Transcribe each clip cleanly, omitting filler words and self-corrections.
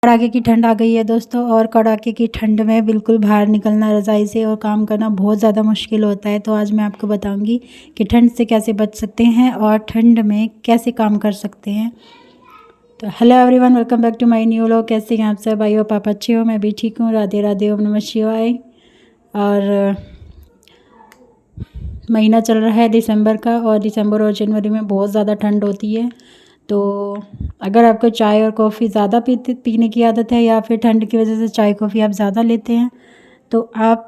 कड़ाके की ठंड आ गई है दोस्तों, और कड़ाके की ठंड में बिल्कुल बाहर निकलना रज़ाई से और काम करना बहुत ज़्यादा मुश्किल होता है। तो आज मैं आपको बताऊंगी कि ठंड से कैसे बच सकते हैं और ठंड में कैसे काम कर सकते हैं। तो hello everyone, welcome back to my new vlog. कैसे हैं आप सब? भाई हो पापा अच्छे हो, मैं भी ठीक हूँ। राधे राधे, ओम नमः शिवाय। और महीना चल रहा है दिसंबर का, और दिसंबर और जनवरी में बहुत ज़्यादा ठंड होती है। तो अगर आपको चाय और कॉफ़ी ज़्यादा पीने की आदत है, या फिर ठंड की वजह से चाय कॉफ़ी आप ज़्यादा लेते हैं, तो आप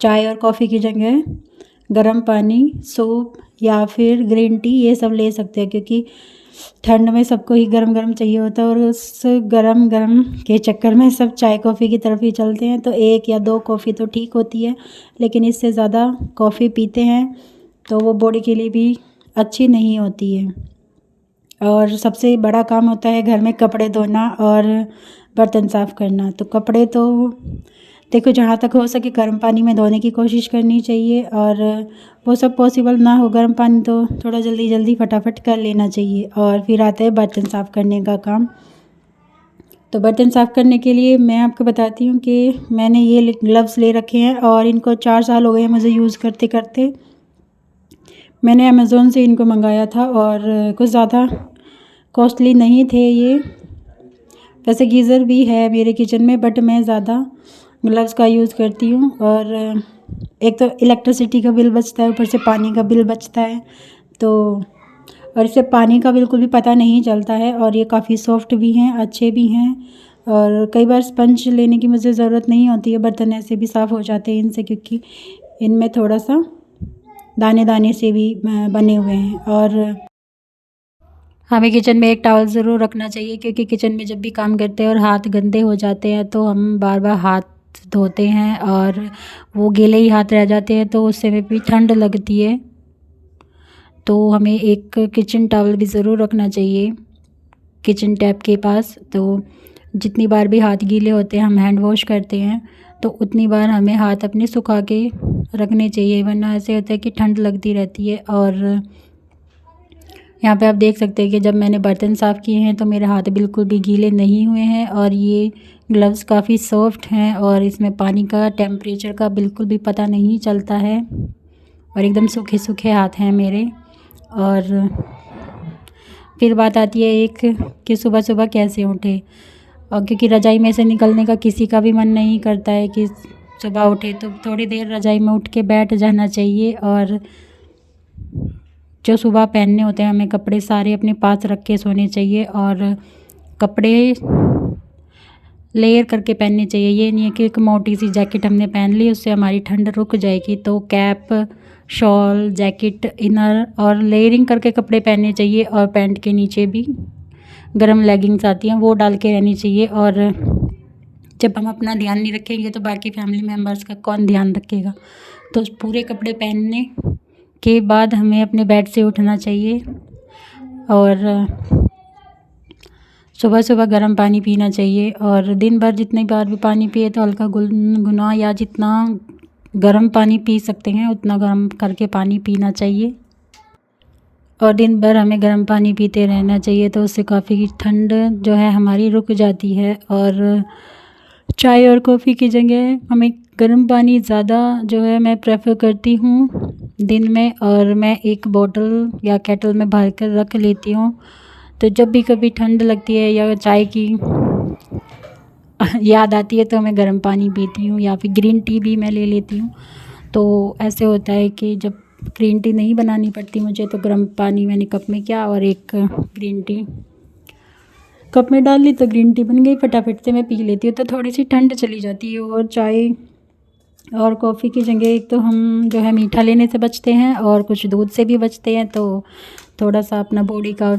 चाय और कॉफ़ी की जगह गर्म पानी, सूप या फिर ग्रीन टी ये सब ले सकते हैं। क्योंकि ठंड में सबको ही गरम गरम चाहिए होता है, और उस गरम गरम के चक्कर में सब चाय कॉफ़ी की तरफ ही चलते हैं। तो एक या दो कॉफ़ी तो ठीक होती है, लेकिन इससे ज़्यादा कॉफ़ी पीते हैं तो वो बॉडी के लिए भी अच्छी नहीं होती है। और सबसे बड़ा काम होता है घर में कपड़े धोना और बर्तन साफ़ करना। तो कपड़े तो देखो, जहाँ तक हो सके गर्म पानी में धोने की कोशिश करनी चाहिए, और वो सब पॉसिबल ना हो गर्म पानी तो थोड़ा जल्दी जल्दी फटाफट कर लेना चाहिए। और फिर आता है बर्तन साफ़ करने का काम। तो बर्तन साफ़ करने के लिए मैं आपको बताती हूँ कि मैंने ये ग्लव्स ले रखे हैं, और इनको 4 साल हो गए मुझे यूज़ करते करते। मैंने अमेज़ोन से इनको मंगाया था, और कुछ ज़्यादा कॉस्टली नहीं थे ये। वैसे गीज़र भी है मेरे किचन में, बट मैं ज़्यादा ग्लव्स का यूज़ करती हूँ। और एक तो इलेक्ट्रिसिटी का बिल बचता है, ऊपर से पानी का बिल बचता है। तो और इससे पानी का बिल्कुल भी पता नहीं चलता है, और ये काफ़ी सॉफ्ट भी हैं, अच्छे भी हैं। और कई बार स्पंज लेने की मुझे ज़रूरत नहीं होती है, बर्तन ऐसे भी साफ़ हो जाते हैं इनसे, क्योंकि इनमें थोड़ा सा दाने दाने से भी बने हुए हैं। और हमें किचन में एक टॉवल ज़रूर रखना चाहिए, क्योंकि किचन में जब भी काम करते हैं और हाथ गंदे हो जाते हैं तो हम बार बार हाथ धोते हैं, और वो गीले ही हाथ रह जाते हैं, तो उससे भी ठंड लगती है। तो हमें एक किचन टॉवल भी ज़रूर रखना चाहिए किचन टैप के पास। तो जितनी बार भी हाथ गीले होते हैं, हम हैंड वॉश करते हैं, तो उतनी बार हमें हाथ अपने सुखा के रखने चाहिए, वरना ऐसे होता है कि ठंड लगती रहती है। और यहाँ पे आप देख सकते हैं कि जब मैंने बर्तन साफ़ किए हैं तो मेरे हाथ बिल्कुल भी गीले नहीं हुए हैं, और ये ग्लव्स काफ़ी सॉफ्ट हैं, और इसमें पानी का टेम्परेचर का बिल्कुल भी पता नहीं चलता है, और एकदम सूखे सूखे हाथ हैं मेरे। और फिर बात आती है एक कि सुबह सुबह कैसे उठे, और क्योंकि रज़ाई में से निकलने का किसी का भी मन नहीं करता है कि सुबह उठे, तो थोड़ी देर रज़ाई में उठ के बैठ जाना चाहिए। और जो सुबह पहनने होते हैं हमें कपड़े सारे अपने पास रख के सोने चाहिए, और कपड़े लेयर करके पहनने चाहिए। ये नहीं है कि एक मोटी सी जैकेट हमने पहन ली उससे हमारी ठंड रुक जाएगी। तो कैप, शॉल, जैकेट, इनर और लेयरिंग करके कपड़े पहनने चाहिए। और पैंट के नीचे भी गर्म लेगिंग्स आती हैं, वो डाल के रहनी चाहिए। और जब हम अपना ध्यान नहीं रखेंगे तो बाकी फैमिली मेम्बर्स का कौन ध्यान रखेगा। तो पूरे कपड़े पहनने के बाद हमें अपने बेड से उठना चाहिए, और सुबह सुबह गर्म पानी पीना चाहिए। और दिन भर जितनी बार भी पानी पिए तो हल्का गुनगुना, या जितना गर्म पानी पी सकते हैं उतना गर्म करके पानी पीना चाहिए। और दिन भर हमें गर्म पानी पीते रहना चाहिए, तो उससे काफ़ी ठंड जो है हमारी रुक जाती है। और चाय और कॉफ़ी की जगह हमें गर्म पानी ज़्यादा जो है मैं प्रेफर करती हूँ दिन में, और मैं एक बॉटल या केटल में भर कर रख लेती हूँ। तो जब भी कभी ठंड लगती है या चाय की याद आती है तो मैं गर्म पानी पीती हूँ, या फिर ग्रीन टी भी मैं ले लेती हूँ। तो ऐसे होता है कि जब ग्रीन टी नहीं बनानी पड़ती मुझे, तो गर्म पानी मैंने कप में किया और एक ग्रीन टी कप में डाल ली, तो ग्रीन टी बन गई, फटाफट से मैं पी लेती हूँ। तो थोड़ी सी ठंड चली जाती है। और चाय और कॉफ़ी की जगह एक तो हम जो है मीठा लेने से बचते हैं, और कुछ दूध से भी बचते हैं। तो थोड़ा सा अपना बॉडी का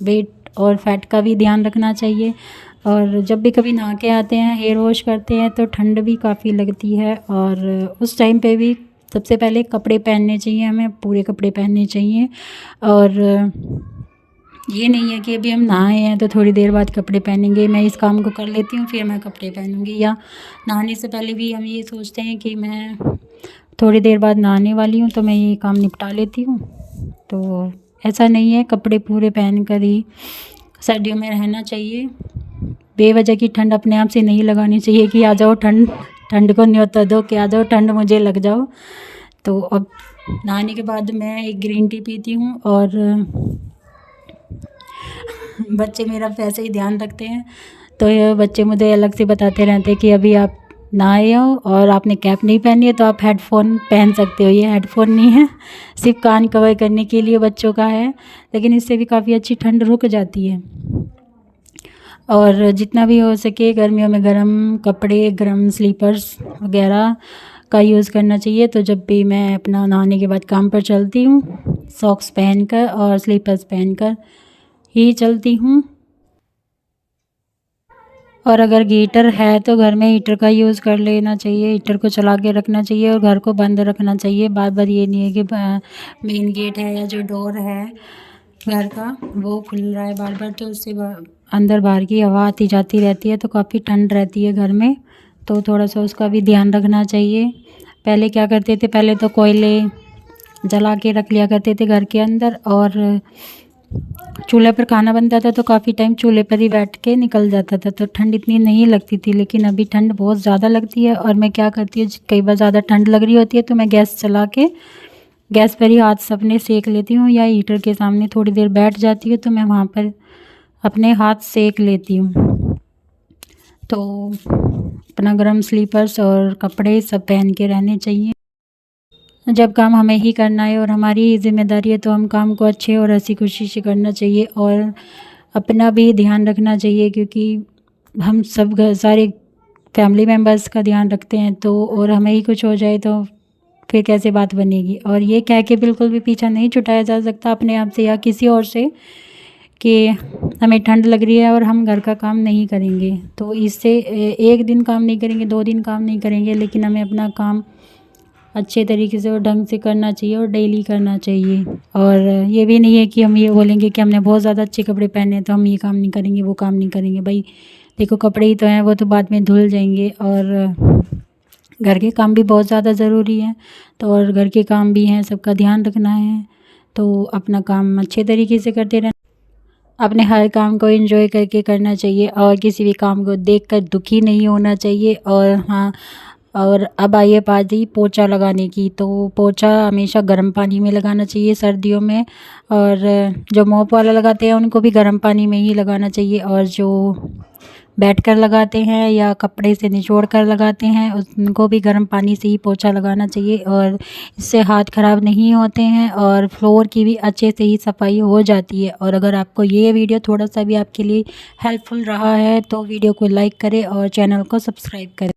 वेट और फैट का भी ध्यान रखना चाहिए। और जब भी कभी नहा के आते हैं, हेयर वॉश करते हैं, तो ठंड भी काफ़ी लगती है, और उस टाइम पे भी सबसे पहले कपड़े पहनने चाहिए, हमें पूरे कपड़े पहनने चाहिए। और ये नहीं है कि अभी हम नहाए हैं तो थोड़ी देर बाद कपड़े पहनेंगे, मैं इस काम को कर लेती हूँ फिर मैं कपड़े पहनूँगी। या नहाने से पहले भी हम ये सोचते हैं कि मैं थोड़ी देर बाद नहाने वाली हूँ तो मैं ये काम निपटा लेती हूँ। तो ऐसा नहीं है, कपड़े पूरे पहन कर ही सर्दियों में रहना चाहिए। बेवजह की ठंड अपने आप से नहीं लगानी चाहिए कि आ जाओ ठंड, ठंड को न्योता दो कि आ जाओ ठंड मुझे लग जाओ। तो अब नहाने के बाद मैं एक ग्रीन टी पीती हूँ और बच्चे मेरा वैसे ही ध्यान रखते हैं, तो ये बच्चे मुझे अलग से बताते रहते हैं कि अभी आप नहाए हो और आपने कैप नहीं पहनी है तो आप हेडफोन पहन सकते हो। ये हेडफोन नहीं है, सिर्फ कान कवर करने के लिए बच्चों का है, लेकिन इससे भी काफ़ी अच्छी ठंड रुक जाती है। और जितना भी हो सके गर्मियों में गर्म कपड़े, गर्म स्लीपर्स वगैरह का यूज़ करना चाहिए। तो जब भी मैं अपना नहाने के बाद काम पर चलती हूँ, सॉक्स पहनकर और स्लीपर्स पहनकर ही चलती हूँ। और अगर हीटर है तो घर में हीटर का यूज़ कर लेना चाहिए, हीटर को चला के रखना चाहिए और घर को बंद रखना चाहिए। बार बार ये नहीं है कि मेन गेट है या जो डोर है घर का वो खुल रहा है बार बार, तो उससे अंदर बाहर की हवा आती जाती रहती है, तो काफ़ी ठंड रहती है घर में, तो थोड़ा सा उसका भी ध्यान रखना चाहिए। पहले क्या करते थे, पहले तो कोयले जला के रख लिया करते थे घर के अंदर, और चूल्हे पर खाना बनता था तो काफ़ी टाइम चूल्हे पर ही बैठ के निकल जाता था, तो ठंड इतनी नहीं लगती थी। लेकिन अभी ठंड बहुत ज़्यादा लगती है और मैं क्या करती हूँ, कई बार ज़्यादा ठंड लग रही होती है तो मैं गैस चला के गैस पर ही हाथ अपने सेक लेती हूँ, या हीटर के सामने थोड़ी देर बैठ जाती हूँ तो मैं वहाँ पर अपने हाथ सेक लेती हूँ। तो अपना गर्म स्लीपर्स और कपड़े सब पहन के रहने चाहिए। जब काम हमें ही करना है और हमारी ही ज़िम्मेदारी है तो हम काम को अच्छे और हँसी खुशी से करना चाहिए और अपना भी ध्यान रखना चाहिए, क्योंकि हम सब सारे फैमिली मेम्बर्स का ध्यान रखते हैं, तो और हमें ही कुछ हो जाए तो फिर कैसे बात बनेगी। और ये कह के बिल्कुल भी पीछा नहीं छुटाया जा सकता अपने आप से या किसी और से कि हमें ठंड लग रही है और हम घर का काम नहीं करेंगे, तो इससे एक दिन काम नहीं करेंगे, 2 दिन काम नहीं करेंगे, लेकिन हमें अपना काम अच्छे तरीके से और ढंग से करना चाहिए और डेली करना चाहिए। और ये भी नहीं है कि हम ये बोलेंगे कि हमने बहुत ज़्यादा अच्छे कपड़े पहने हैं तो हम ये काम नहीं करेंगे, वो काम नहीं करेंगे। भाई देखो, कपड़े ही तो हैं, वो तो बाद में धुल जाएंगे, और घर के काम भी बहुत ज़्यादा ज़रूरी है, तो और घर के काम भी हैं, सबका ध्यान रखना है, तो अपना काम अच्छे तरीके से करते रहना, अपने हर काम को एंजॉय करके करना चाहिए और किसी भी काम को देखकर दुखी नहीं होना चाहिए। और हाँ, और अब आइए बारी पोंछा लगाने की, तो पोंछा हमेशा गर्म पानी में लगाना चाहिए सर्दियों में, और जो मोप वाला लगाते हैं उनको भी गर्म पानी में ही लगाना चाहिए, और जो बैठकर लगाते हैं या कपड़े से निचोड़ कर लगाते हैं उनको भी गर्म पानी से ही पोंछा लगाना चाहिए, और इससे हाथ ख़राब नहीं होते हैं और फ्लोर की भी अच्छे से ही सफाई हो जाती है। और अगर आपको ये वीडियो थोड़ा सा भी आपके लिए हेल्पफुल रहा है तो वीडियो को लाइक करें और चैनल को सब्सक्राइब करें।